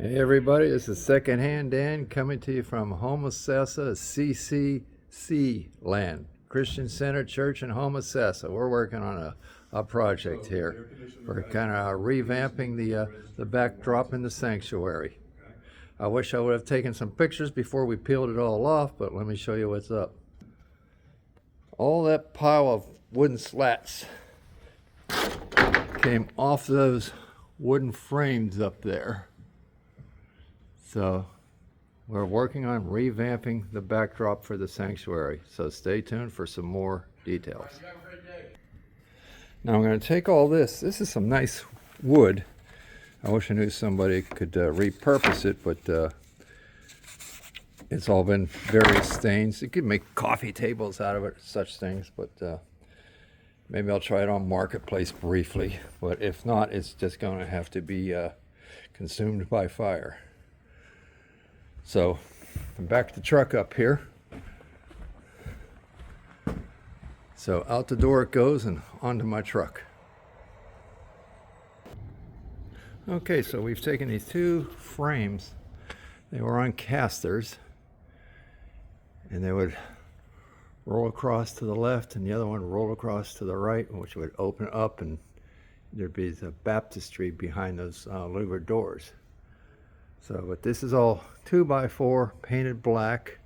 Hey everybody, this is Secondhand Dan coming to you from Homosassa CCC land, Christian Center Church in Homosassa. We're working on a project here. We're kind of revamping the backdrop in the sanctuary. I wish I would have taken some pictures before we peeled it all off, but let me show you what's up. All that pile of wooden slats came off those wooden frames up there. So we're working on revamping the backdrop for the sanctuary. So stay tuned for some more details. Now I'm going to take all this. This is some nice wood. I wish I knew somebody could repurpose it, but it's all been various stains. You could make coffee tables out of it, such things, but maybe I'll try it on Marketplace briefly. But if not, it's just going to have to be consumed by fire. So I'm back the truck up here. So out the door it goes and onto my truck. Okay, so we've taken these two frames. They were on casters, and they would roll across to the left and the other one roll across to the right, which would open up and there'd be the baptistry behind those louvered doors. So, but this is all 2x4 painted black.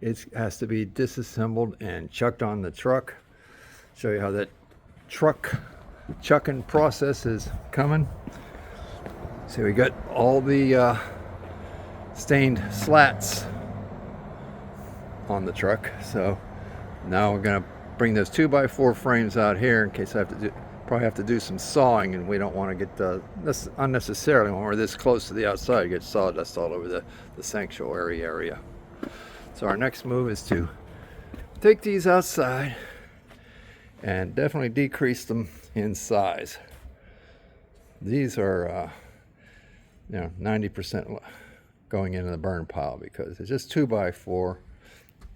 It has to be disassembled and chucked on the truck. Show you how that truck chucking process is coming. So we got all the stained slats on the truck. So now we're gonna bring those 2x4 frames out here in case I have to probably have to do some sawing, and we don't want to get this unnecessarily when we're this close to the outside. You get sawdust all over the sanctuary area. So our next move is to take these outside and definitely decrease them in size. These are 90% going into the burn pile because it's just 2x4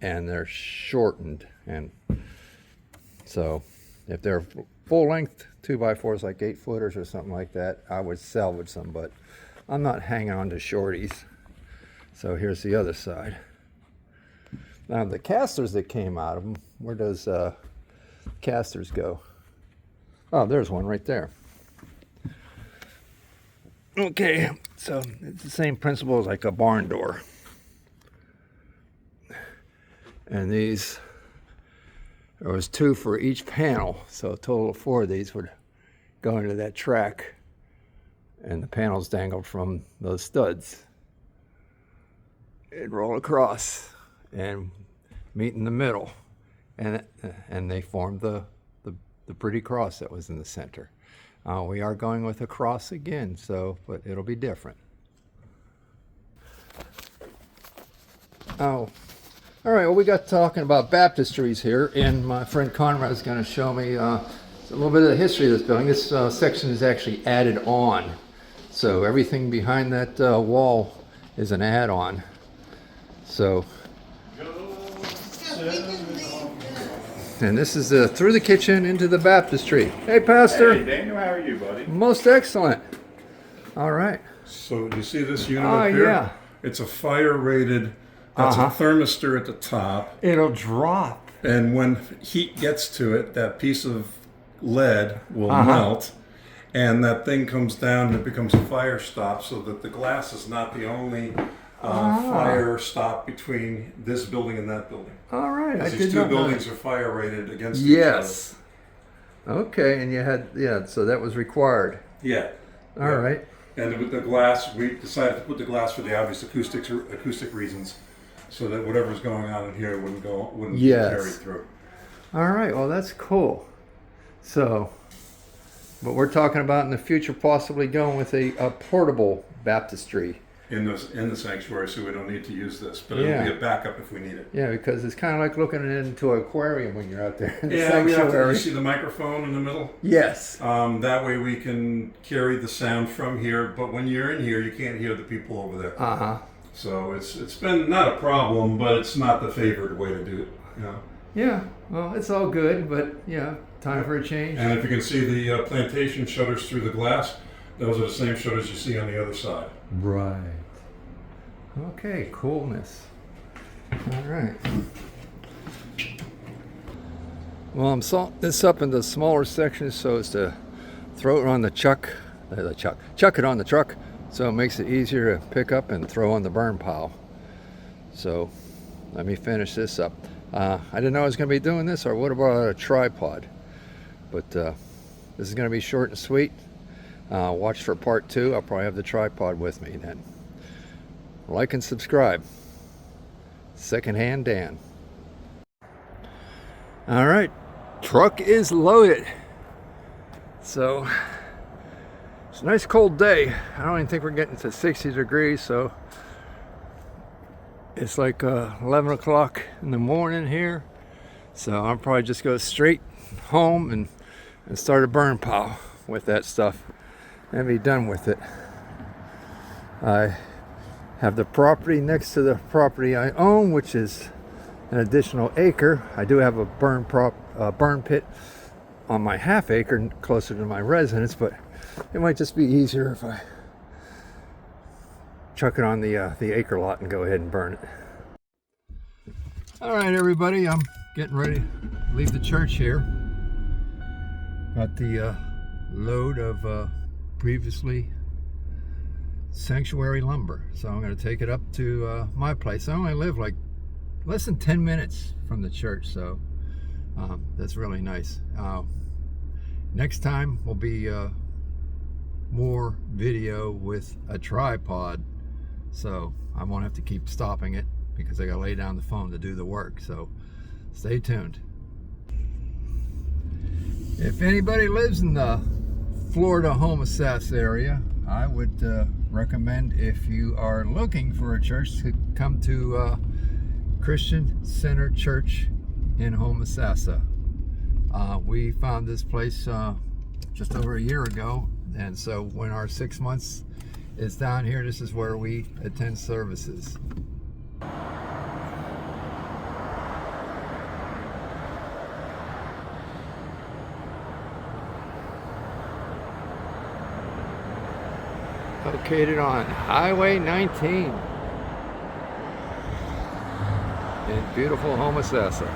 and they're shortened, and so if they're full length 2x4s like 8-footers or something like that, I would salvage them, but I'm not hanging on to shorties. So here's the other side. Now the casters that came out of them, where does casters go? Oh, there's one right there. Okay, so it's the same principle as like a barn door. And these, there was 2 for each panel, so a total of 4 of these would go into that track, and the panels dangled from those studs. It'd roll across and meet in the middle, and they formed the pretty cross that was in the center. We are going with a cross again, but it'll be different. Oh. All right, well, we got talking about baptistries here, and my friend Conrad is going to show me a little bit of the history of this building. This section is actually added on, so everything behind that wall is an add-on. So, and this is through the kitchen into the baptistry. Hey, Pastor. Hey, Daniel, how are you, buddy? Most excellent. All right. So, do you see this unit up here? Yeah. It's a fire-rated. That's a thermistor at the top. It'll drop. And when heat gets to it, that piece of lead will melt, and that thing comes down and it becomes a fire stop, so that the glass is not the only fire stop between this building and that building. All right. These two buildings are fire rated against each other. Yes. Okay, and you had, so that was required. Yeah. All right. And with the glass, we decided to put the glass for the obvious acoustic reasons, so that whatever's going on in here wouldn't carry through. All right, well, that's cool. So, but we're talking about in the future possibly going with a portable baptistry. In the sanctuary, so we don't need to use this, but it'll be a backup if we need it. Yeah, because it's kind of like looking into an aquarium when you're out there in the sanctuary. sanctuary. You see the microphone in the middle? Yes. That way we can carry the sound from here, but when you're in here, you can't hear the people over there. So it's been not a problem, but it's not the favored way to do it. Yeah, well, it's all good, but time for a change. And if you can see the plantation shutters through the glass, Those are the same shutters you see on the other side. Right. Okay, coolness. All right. Well, I'm salting this up into smaller sections so as to throw it on chuck it on the truck, so it makes it easier to pick up and throw on the burn pile. So let me finish this up. I didn't know I was going to be doing this, or what about a tripod? But this is going to be short and sweet. Watch for part 2. I'll probably have the tripod with me then. Like and subscribe. Secondhand Dan. All right, truck is loaded. So it's a nice cold day. I don't even think we're getting to 60 degrees, so it's like 11 o'clock in the morning here. So I'll probably just go straight home and start a burn pile with that stuff and be done with it. I have the property next to the property I own, which is an additional acre. I do have a burn pit on my half acre closer to my residence, but it might just be easier if I chuck it on the acre lot and go ahead and burn it. All right, everybody, I'm getting ready to leave the church here. Got the load of previously sanctuary lumber, so I'm going to take it up to my place. I only live like less than 10 minutes from the church, so that's really nice. Next time will be more video with a tripod, so I won't have to keep stopping it because I got to lay down the phone to do the work. So stay tuned. If anybody lives in the Florida Homosassa area, I would recommend, if you are looking for a church, to come to Christian Center Church in Homosassa. We found this place just over a year ago, and so when our 6 months is down here, this is where we attend services. Located on Highway 19 in beautiful Homosassa.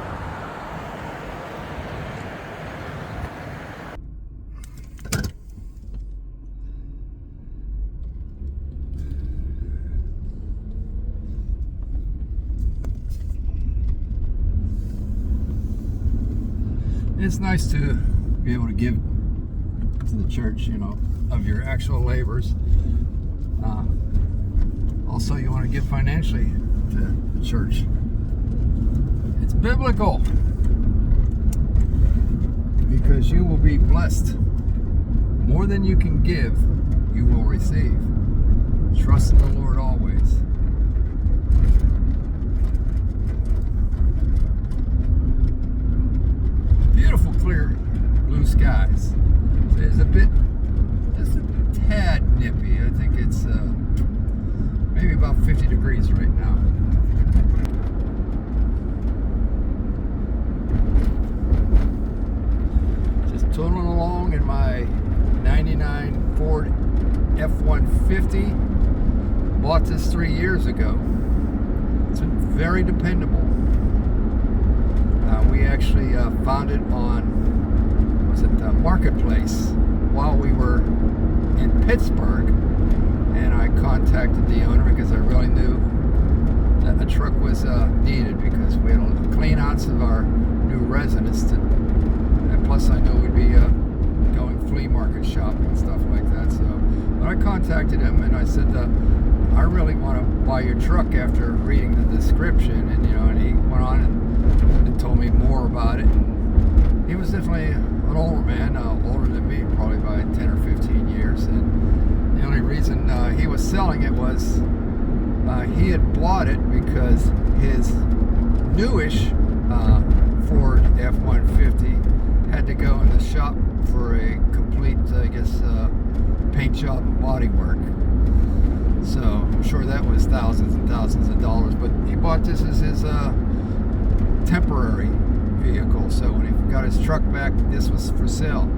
It's nice to be able to give to the church, you know, of your actual labors. Also, you want to give financially to the church. It's biblical, because you will be blessed. More than you can give, you will receive. Trust in the Lord always. Beautiful, clear blue skies. It's a bit, just a tad nippy. I think it's maybe about 50 degrees right now. Just tootling along in my 99 Ford F-150. Bought this 3 years ago. It's been very dependable. We actually found it on, was it the Marketplace, while we were in Pittsburgh, and I contacted the owner because I really knew that a truck was needed, because we had a clean outs of our new residence, and plus I know we'd be going flea market shopping and stuff like that. So, but I contacted him and I said, I really want to buy your truck after reading the description, and and he went on and told me more about it. And he was definitely an older man, older than me, probably by 10 or 15 years. And the only reason he was selling it was he had bought it because his newish Ford F-150 had to go in the shop for a complete, I guess, paint job and body work. So I'm sure that was thousands and thousands of dollars, but he bought this as his temporary vehicle. So when he got his truck back, this was for sale.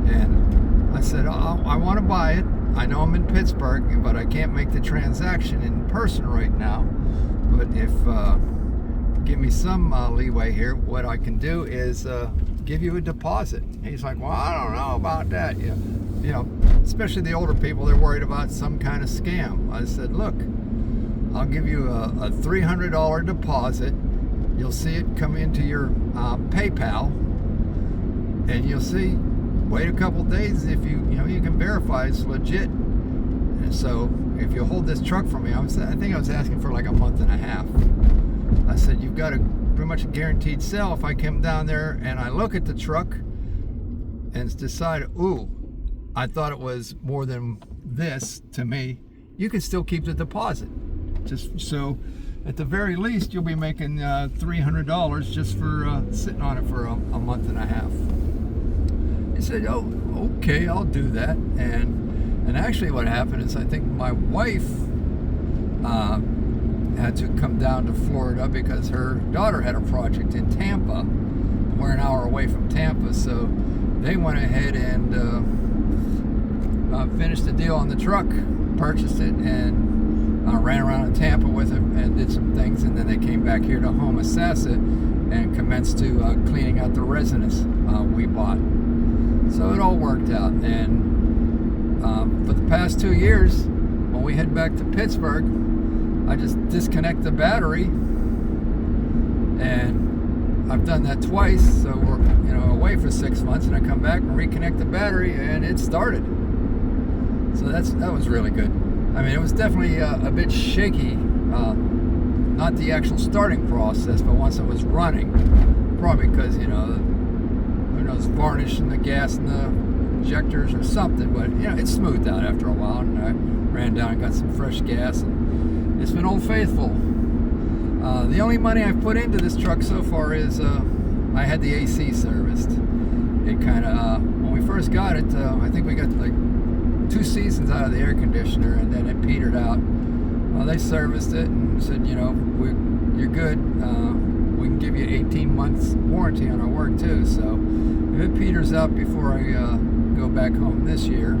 And I said, I want to buy it. I know I'm in Pittsburgh, but I can't make the transaction in person right now. But if give me some leeway here, what I can do is give you a deposit. He's like, well, I don't know about that. You know, especially the older people, they're worried about some kind of scam. I said, look, I'll give you a $300 deposit. You'll see it come into your PayPal, and you'll see. Wait a couple days if you can verify it's legit. And so if you hold this truck for me, I think I was asking for like a month and a half. I said, you've got a pretty much a guaranteed sale. If I come down there and I look at the truck and decide, ooh, I thought it was more than this to me, you can still keep the deposit. Just so at the very least, you'll be making $300 just for sitting on it for a month and a half. He said, oh, okay, I'll do that. And actually what happened is I think my wife had to come down to Florida because her daughter had a project in Tampa. We're an hour away from Tampa, so they went ahead and finished the deal on the truck, purchased it, and ran around in Tampa with it and did some things, and then they came back here to Homosassa and commenced to cleaning out the residence we bought. So it all worked out, and for the past 2 years, when we head back to Pittsburgh, I just disconnect the battery, and I've done that twice. So we're away for 6 months, and I come back and reconnect the battery, and it started. So that was really good. I mean, it was definitely a bit shaky, not the actual starting process, but once it was running, probably because who knows, varnish in the gas and the injectors or something, but it smoothed out after a while, and I ran down and got some fresh gas, and it's been old faithful. The only money I've put into this truck so far is I had the AC serviced. It kind of when we first got it, I think we got like 2 seasons out of the air conditioner, and then it petered out. Well, they serviced it and said, you're good. We can give you 18 months warranty on our work too. So if it peters out before I go back home this year,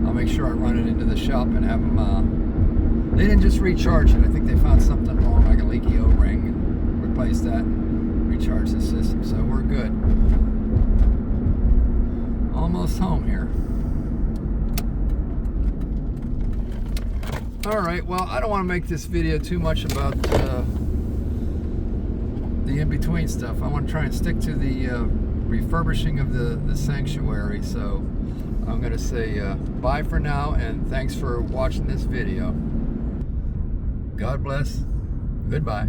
I'll make sure I run it into the shop and have them. They didn't just recharge it. I think they found something wrong, like a leaky O-ring, and replaced that and recharged the system. So we're good. Almost home here. All right, well, I don't want to make this video too much about the in-between stuff. I want to try and stick to the refurbishing of the sanctuary. So I'm going to say bye for now, and thanks for watching this video. God bless. Goodbye.